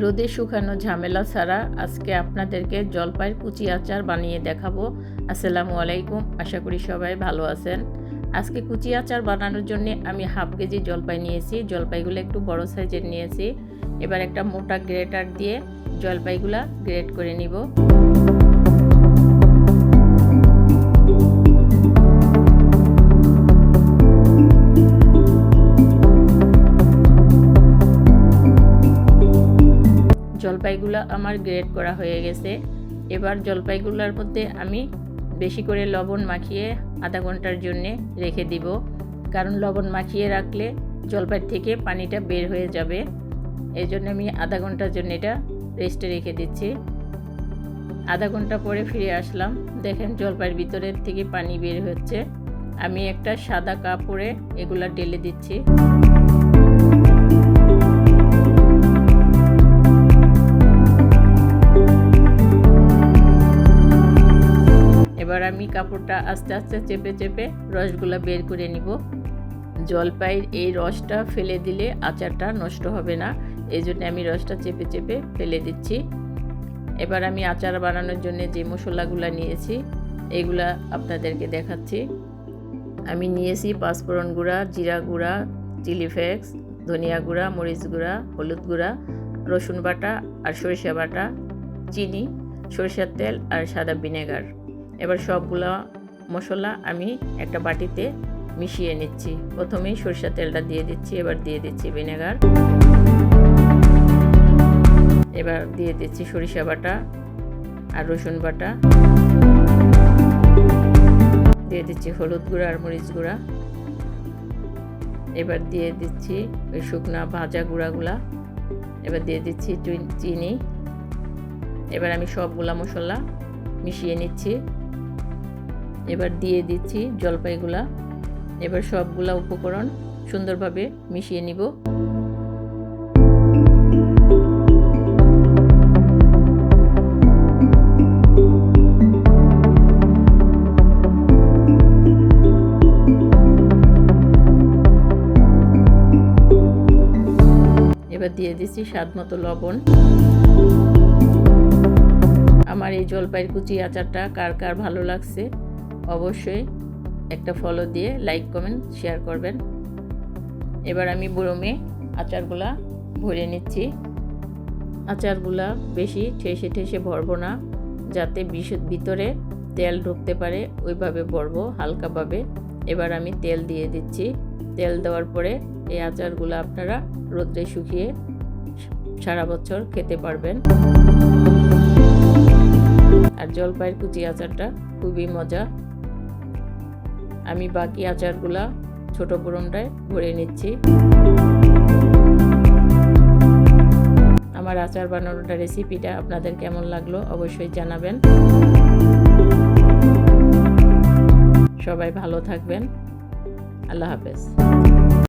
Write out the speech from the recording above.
রোদে শুকানো ঝামেলা ছাড়া আজকে আপনাদেরকে জলপাইয়ের কুচি আচার বানিয়ে দেখাবো। আসসালামু আলাইকুম, আশা করি সবাই ভালো আছেন। আজকে কুচি আচার বানানোর জন্য আমি হাফ কেজি জলপাই নিয়েছি। জলপাইগুলো একটু বড় সাইজের নিয়েছি। এবার একটা মোটা গ্রেটার দিয়ে জলপাইগুলা গ্রেট করে নিব। জলপাইগুলো আমার গ্রেট করা হয়ে গেছে। এবার জলপাইগুলোর মধ্যে আমি বেশি করে লবণ মাখিয়ে আধা ঘন্টার জন্য রেখে দিব, কারণ লবণ মাখিয়ে রাখলে জলপাই থেকে পানিটা বের হয়ে যাবে। এই জন্য আমি আধা ঘন্টার জন্য এটা রেস্টে রেখে দিচ্ছি। আধা ঘন্টা পরে ফিরে আসলাম। দেখেন জলপাইয়ের ভিতরের থেকে পানি বের হচ্ছে। আমি একটা সাদা কাপড়ে এগুলা ঢেলে দিচ্ছি। এবার আমি কাপড়টা আস্তে আস্তে চেপে চেপে রসগুলা বের করে নিব। জলপাইয়ের এই রসটা ফেলে দিলে আচারটা নষ্ট হবে না, এই জন্য আমি রসটা চেপে চেপে ফেলে দিচ্ছি। এবার আমি আচার বানানোর জন্য যে মশলাগুলো নিয়েছি এগুলা আপনাদেরকে দেখাচ্ছি। আমি নিয়েছি পাঁচফোড়ন গুঁড়া, জিরা গুঁড়া, চিলি ফ্লেক্স, ধনিয়া গুঁড়া, মরিচ গুঁড়া, হলুদ গুঁড়া, রসুন বাটা আর সরিষা বাটা, চিনি, সরিষার তেল আর সাদা ভিনেগার। এবার সবগুলা মশলা আমি একটা বাটিতে মিশিয়ে নিচ্ছি। প্রথমেই সরিষার তেলটা দিয়ে দিচ্ছি, এবার দিয়ে দিচ্ছি ভিনেগার, এবার দিয়ে দিচ্ছি সরিষা বাটা আর রসুন বাটা, দিয়ে দিচ্ছি হলুদ গুঁড়া আর মরিচ গুঁড়া, এবার দিয়ে দিচ্ছি ওই শুকনা ভাজা গুঁড়াগুলা, এবার দিয়ে দিচ্ছি চিনি। এবার আমি সবগুলা মশলা মিশিয়ে নিচ্ছি। এবার দিয়ে দিচ্ছি জলপাইগুলা। এবার সবগুলা উপকরণ সুন্দরভাবে মিশিয়ে নিব। এবার দিয়ে দিচ্ছি স্বাদ মতো লবণ। আমার এই জলপাইয়ের কুচি আচারটা কার কার ভালো লাগছে অবশ্যই একটা ফলো দিয়ে লাইক কমেন্ট শেয়ার করবেন। এবার আমি বরমে আচারগুলা ভরে নিচ্ছি। আচারগুলা বেশি ঠেসে ঠেসে ভরবো না, যাতে ভিতরে তেল ঢুকতে পারে ওইভাবে ভরবো হালকাভাবে। এবার আমি তেল দিয়ে দিচ্ছি। তেল দেওয়ার পরে এই আচারগুলো আপনারা রোদ্রে শুকিয়ে সারা বছর খেতে পারবেন। আর জলপাইয়ের কুচি আচারটা খুবই মজা। আমি বাকি আচারগুলা ছোট বরমটায় ভরে নিচ্ছি। আমার আচার বানানোটা রেসিপিটা আপনাদের কেমন লাগলো অবশ্যই জানাবেন। সবাই ভালো থাকবেন। আল্লাহ হাফেজ।